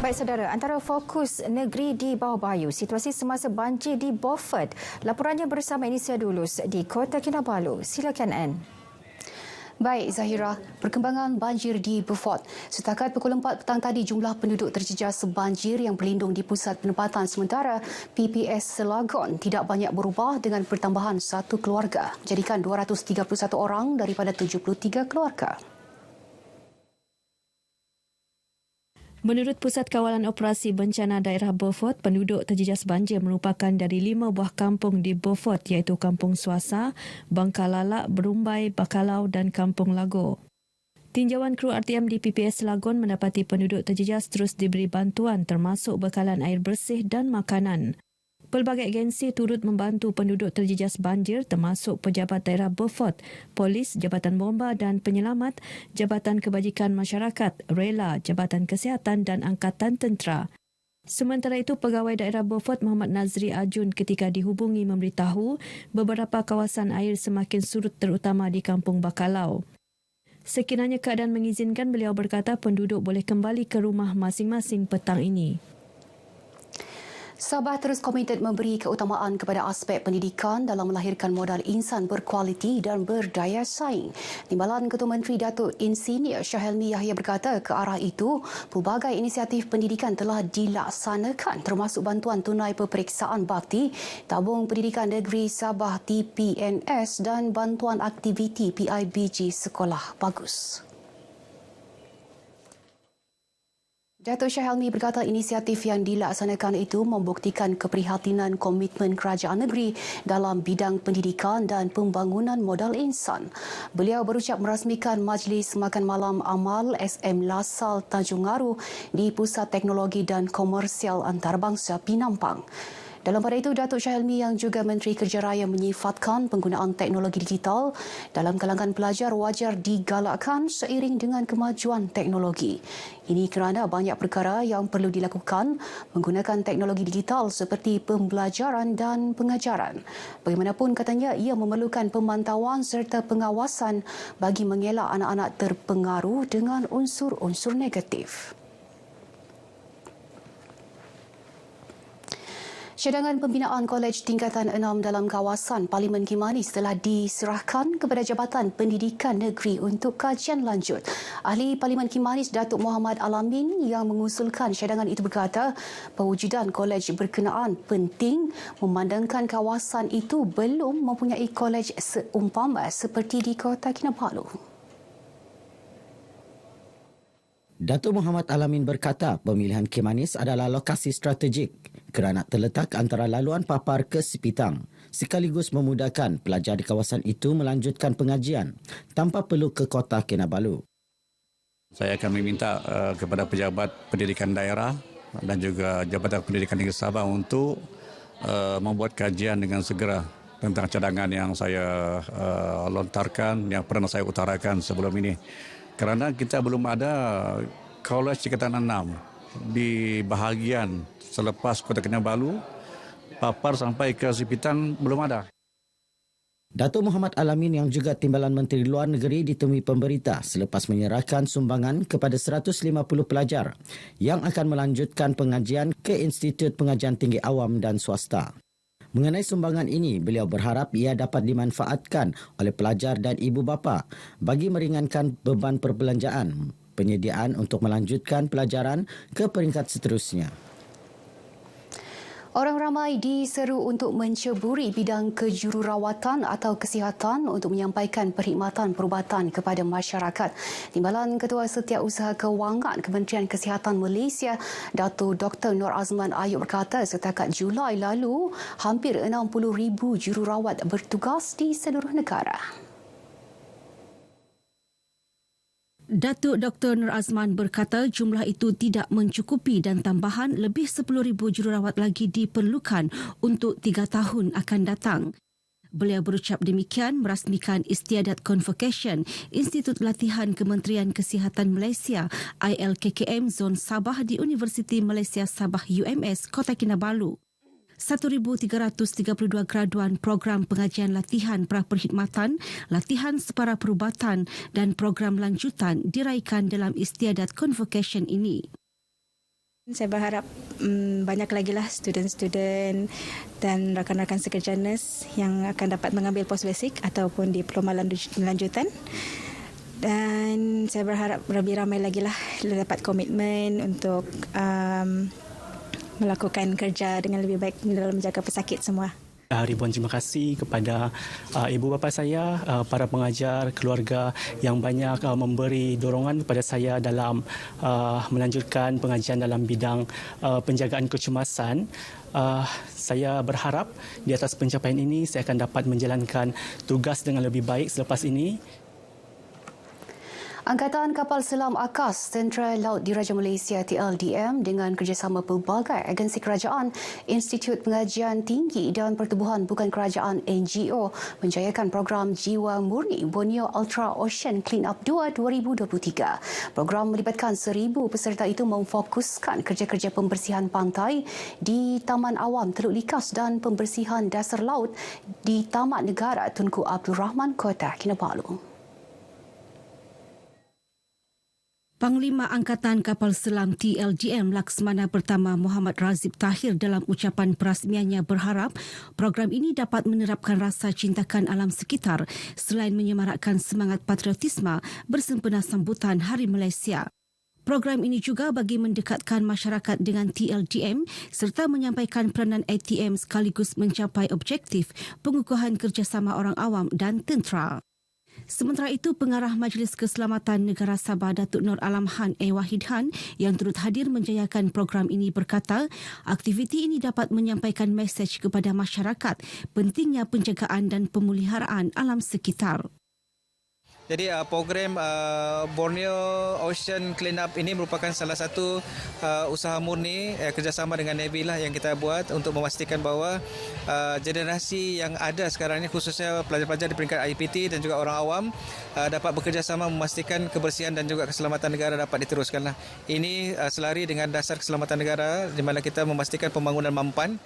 Baik saudara, antara fokus negeri di bawah bayu, situasi semasa banjir di Beaufort. Laporannya bersama Inisia Dulus di Kota Kinabalu. Silakan Anne. Baik Zahira, perkembangan banjir di Beaufort. Setakat pukul 4 petang tadi, jumlah penduduk terjejas banjir yang berlindung di Pusat Penempatan Sementara PPS Selangor tidak banyak berubah dengan pertambahan satu keluarga, jadikan 231 orang daripada 73 keluarga. Menurut Pusat Kawalan Operasi Bencana Daerah Beaufort, penduduk terjejas banjir merupakan dari 5 buah kampung di Beaufort iaitu Kampung Suasa, Bangkalalak, Berumbai, Bakalau dan Kampung Lago. Tinjauan kru RTM di PPS Selangor mendapati penduduk terjejas terus diberi bantuan termasuk bekalan air bersih dan makanan. Pelbagai agensi turut membantu penduduk terjejas banjir termasuk Pejabat Daerah Beaufort, Polis, Jabatan Bomba dan Penyelamat, Jabatan Kebajikan Masyarakat, Rela, Jabatan Kesihatan dan Angkatan Tentera. Sementara itu, Pegawai Daerah Beaufort Muhammad Nazri Ajun ketika dihubungi memberitahu beberapa kawasan air semakin surut terutama di Kampung Bakalau. Sekiranya keadaan mengizinkan, beliau berkata penduduk boleh kembali ke rumah masing-masing petang ini. Sabah terus komited memberi keutamaan kepada aspek pendidikan dalam melahirkan modal insan berkualiti dan berdaya saing. Timbalan Ketua Menteri Datuk Insinyur Syahelmi Yahya berkata ke arah itu, pelbagai inisiatif pendidikan telah dilaksanakan termasuk bantuan tunai peperiksaan bakti, tabung pendidikan negeri Sabah TPNS dan bantuan aktiviti PIBG Sekolah Bagus. Datuk Syahelmi berkata inisiatif yang dilaksanakan itu membuktikan keprihatinan komitmen kerajaan negeri dalam bidang pendidikan dan pembangunan modal insan. Beliau berucap merasmikan Majlis Makan Malam Amal SM Lasal Tanjung Aru di Pusat Teknologi dan Komersial Antarabangsa Pinampang. Dalam pada itu, Datuk Syahelmi yang juga Menteri Kerja Raya menyifatkan penggunaan teknologi digital dalam kalangan pelajar wajar digalakkan seiring dengan kemajuan teknologi. Ini kerana banyak perkara yang perlu dilakukan menggunakan teknologi digital seperti pembelajaran dan pengajaran. Bagaimanapun katanya, ia memerlukan pemantauan serta pengawasan bagi mengelak anak-anak terpengaruh dengan unsur-unsur negatif. Cadangan pembinaan Kolej Tingkatan 6 dalam kawasan Parlimen Kimanis telah diserahkan kepada Jabatan Pendidikan Negeri untuk kajian lanjut. Ahli Parlimen Kimanis Datuk Muhammad Alamin yang mengusulkan cadangan itu berkata pewujudan kolej berkenaan penting memandangkan kawasan itu belum mempunyai kolej seumpama seperti di Kota Kinabalu. Datuk Muhammad Alamin berkata pemilihan Kimanis adalah lokasi strategik kerana terletak antara laluan Papar ke Sipitang, sekaligus memudahkan pelajar di kawasan itu melanjutkan pengajian tanpa perlu ke Kota Kinabalu. Saya akan meminta kepada pejabat pendidikan daerah dan juga Jabatan Pendidikan Negeri Sabah untuk membuat kajian dengan segera tentang cadangan yang saya lontarkan, yang pernah saya utarakan sebelum ini. Kerana kita belum ada Kolej Tingkatan 6 di bahagian selepas Kota Kinabalu, Papar sampai ke Sipitang belum ada. Datuk Muhammad Alamin yang juga Timbalan Menteri Luar Negeri ditemui pemberita selepas menyerahkan sumbangan kepada 150 pelajar yang akan melanjutkan pengajian ke Institut Pengajian Tinggi Awam dan Swasta. Mengenai sumbangan ini, beliau berharap ia dapat dimanfaatkan oleh pelajar dan ibu bapa bagi meringankan beban perbelanjaan penyediaan untuk melanjutkan pelajaran ke peringkat seterusnya. Orang ramai diseru untuk menceburi bidang kejururawatan atau kesihatan untuk menyampaikan perkhidmatan perubatan kepada masyarakat. Timbalan Ketua Setiausaha Kewangan Kementerian Kesihatan Malaysia, Datuk Dr. Nur Azman Ayub berkata setakat Julai lalu, hampir 60,000 jururawat bertugas di seluruh negara. Datuk Dr. Nur Azman berkata jumlah itu tidak mencukupi dan tambahan lebih 10,000 jururawat lagi diperlukan untuk 3 tahun akan datang. Beliau berucap demikian merasmikan Istiadat Convocation Institut Latihan Kementerian Kesihatan Malaysia ILKKM Zon Sabah di Universiti Malaysia Sabah UMS Kota Kinabalu. 1,332 graduan program pengajian latihan praperkhidmatan, latihan separa perubatan dan program lanjutan diraikan dalam Istiadat Convocation ini. Saya berharap banyak lagi lah student-student dan rakan-rakan sekerja nurse yang akan dapat mengambil post basic ataupun diploma lanjutan. Dan saya berharap lebih ramai lagi lah dapat komitmen untuk melakukan kerja dengan lebih baik dalam menjaga pesakit semua. Ribuan terima kasih kepada ibu bapa saya, para pengajar, keluarga yang banyak memberi dorongan kepada saya dalam melanjutkan pengajian dalam bidang penjagaan kecemasan. Saya berharap di atas pencapaian ini saya akan dapat menjalankan tugas dengan lebih baik selepas ini. Angkatan Kapal Selam AKAS Tentera Laut Diraja Malaysia TLDM dengan kerjasama pelbagai agensi kerajaan, Institut Pengajian Tinggi dan Pertubuhan Bukan Kerajaan NGO menjayakan program Jiwa Murni Borneo Ultra Ocean Clean Up 2 2023. Program melibatkan 1,000 peserta itu memfokuskan kerja-kerja pembersihan pantai di Taman Awam Teluk Likas dan pembersihan dasar laut di Taman Negara Tunku Abdul Rahman, Kota Kinabalu. Panglima Angkatan Kapal Selam TLDM Laksmana Pertama Muhammad Razib Tahir dalam ucapan perasmiannya berharap program ini dapat menerapkan rasa cintakan alam sekitar selain menyemarakkan semangat patriotisme bersempena sambutan Hari Malaysia. Program ini juga bagi mendekatkan masyarakat dengan TLDM serta menyampaikan peranan ATM sekaligus mencapai objektif pengukuhan kerjasama orang awam dan tentera. Sementara itu, Pengarah Majlis Keselamatan Negara Sabah Datuk Nur Alam Han Wahid Han yang turut hadir menjayakan program ini berkata, aktiviti ini dapat menyampaikan mesej kepada masyarakat pentingnya penjagaan dan pemeliharaan alam sekitar. Jadi program Borneo Ocean Clean Up ini merupakan salah satu usaha murni kerjasama dengan Navy lah yang kita buat untuk memastikan bahawa generasi yang ada sekarang ini khususnya pelajar-pelajar di peringkat IPT dan juga orang awam dapat bekerjasama memastikan kebersihan dan juga keselamatan negara dapat diteruskan. Ini selari dengan dasar keselamatan negara di mana kita memastikan pembangunan mampan.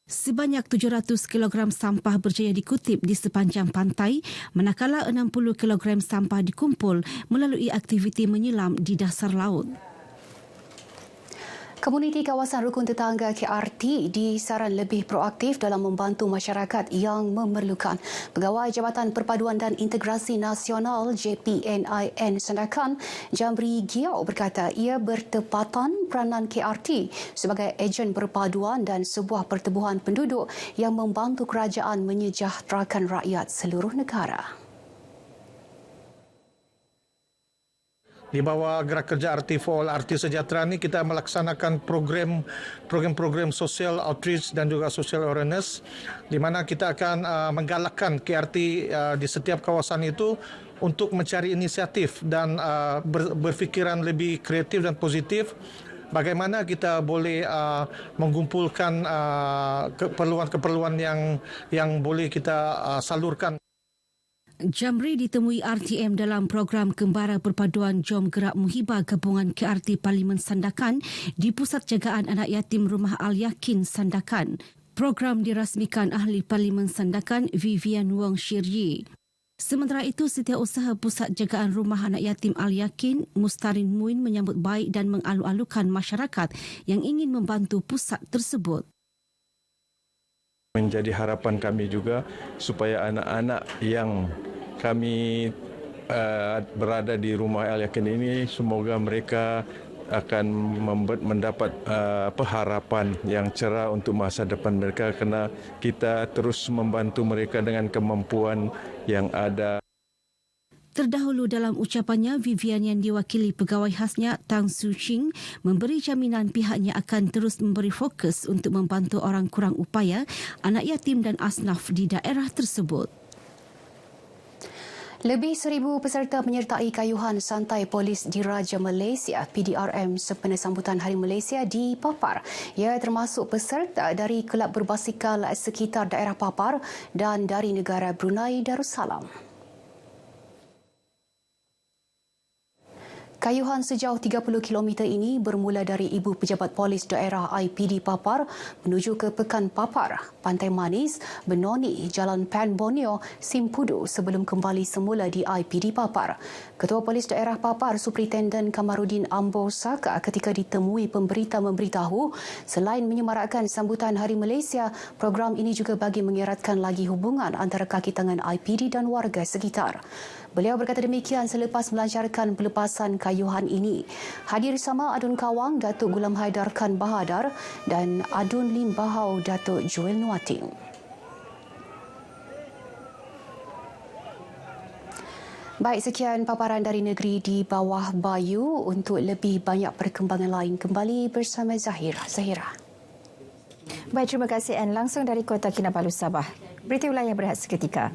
Sebanyak 700 kg sampah berjaya dikutip di sepanjang pantai, manakala 60 kg sampah dikumpul melalui aktiviti menyelam di dasar laut. Komuniti kawasan rukun tetangga KRT disaran lebih proaktif dalam membantu masyarakat yang memerlukan. Pegawai Jabatan Perpaduan dan Integrasi Nasional JPNIN Sandakan, Jamri Giau berkata ia bertepatan peranan KRT sebagai ejen perpaduan dan sebuah pertubuhan penduduk yang membantu kerajaan menyejahterakan rakyat seluruh negara. Di bawah gerak kerja RT for All, RT Sejahtera ini kita melaksanakan program sosial outreach dan juga social awareness di mana kita akan menggalakkan KRT di setiap kawasan itu untuk mencari inisiatif dan berfikiran lebih kreatif dan positif. Bagaimana kita boleh mengumpulkan keperluan-keperluan yang boleh kita salurkan. Jamri ditemui RTM dalam program Kembara Perpaduan Jom Gerak Muhibah Gabungan KRT Parlimen Sandakan di Pusat Jagaan Anak Yatim Rumah Al Yakin Sandakan. Program dirasmikan Ahli Parlimen Sandakan Vivian Wong Shiryi. Sementara itu, Setiausaha Pusat Jagaan Rumah Anak Yatim Al Yakin, Mustarin Muin menyambut baik dan mengalu-alukan masyarakat yang ingin membantu pusat tersebut. Menjadi harapan kami juga supaya anak-anak yang kami berada di rumah Al Yakin ini semoga mereka akan mendapat harapan yang cerah untuk masa depan mereka kerana kita terus membantu mereka dengan kemampuan yang ada. Terdahulu dalam ucapannya, Vivian yang diwakili pegawai khasnya Tang Su Ching memberi jaminan pihaknya akan terus memberi fokus untuk membantu orang kurang upaya, anak yatim dan asnaf di daerah tersebut. Lebih 1,000 peserta menyertai kayuhan santai Polis Diraja Malaysia PDRM sempena sambutan Hari Malaysia di Papar. Ia termasuk peserta dari kelab berbasikal sekitar daerah Papar dan dari negara Brunei Darussalam. Kayuhan sejauh 30 km ini bermula dari Ibu Pejabat Polis Daerah IPD Papar menuju ke Pekan Papar, Pantai Manis, Benoni, Jalan Pan Borneo, Simpudu sebelum kembali semula di IPD Papar. Ketua Polis Daerah Papar, Superintenden Kamarudin Ambo Saka ketika ditemui pemberita memberitahu selain menyemarakkan sambutan Hari Malaysia, program ini juga bagi mengeratkan lagi hubungan antara kaki tangan IPD dan warga sekitar. Beliau berkata demikian selepas melancarkan pelepasan kayuhan ini. Hadir sama Adun Kawang Datuk Gulam Haidar Khan Bahadar dan Adun Lim Bahau Datuk Joel Nuating. Baik, sekian paparan dari negeri di bawah Bayu. Untuk lebih banyak perkembangan lain, kembali bersama Zahira. Baik, terima kasih Anne langsung dari Kota Kinabalu, Sabah. Berita wilayah berehat seketika.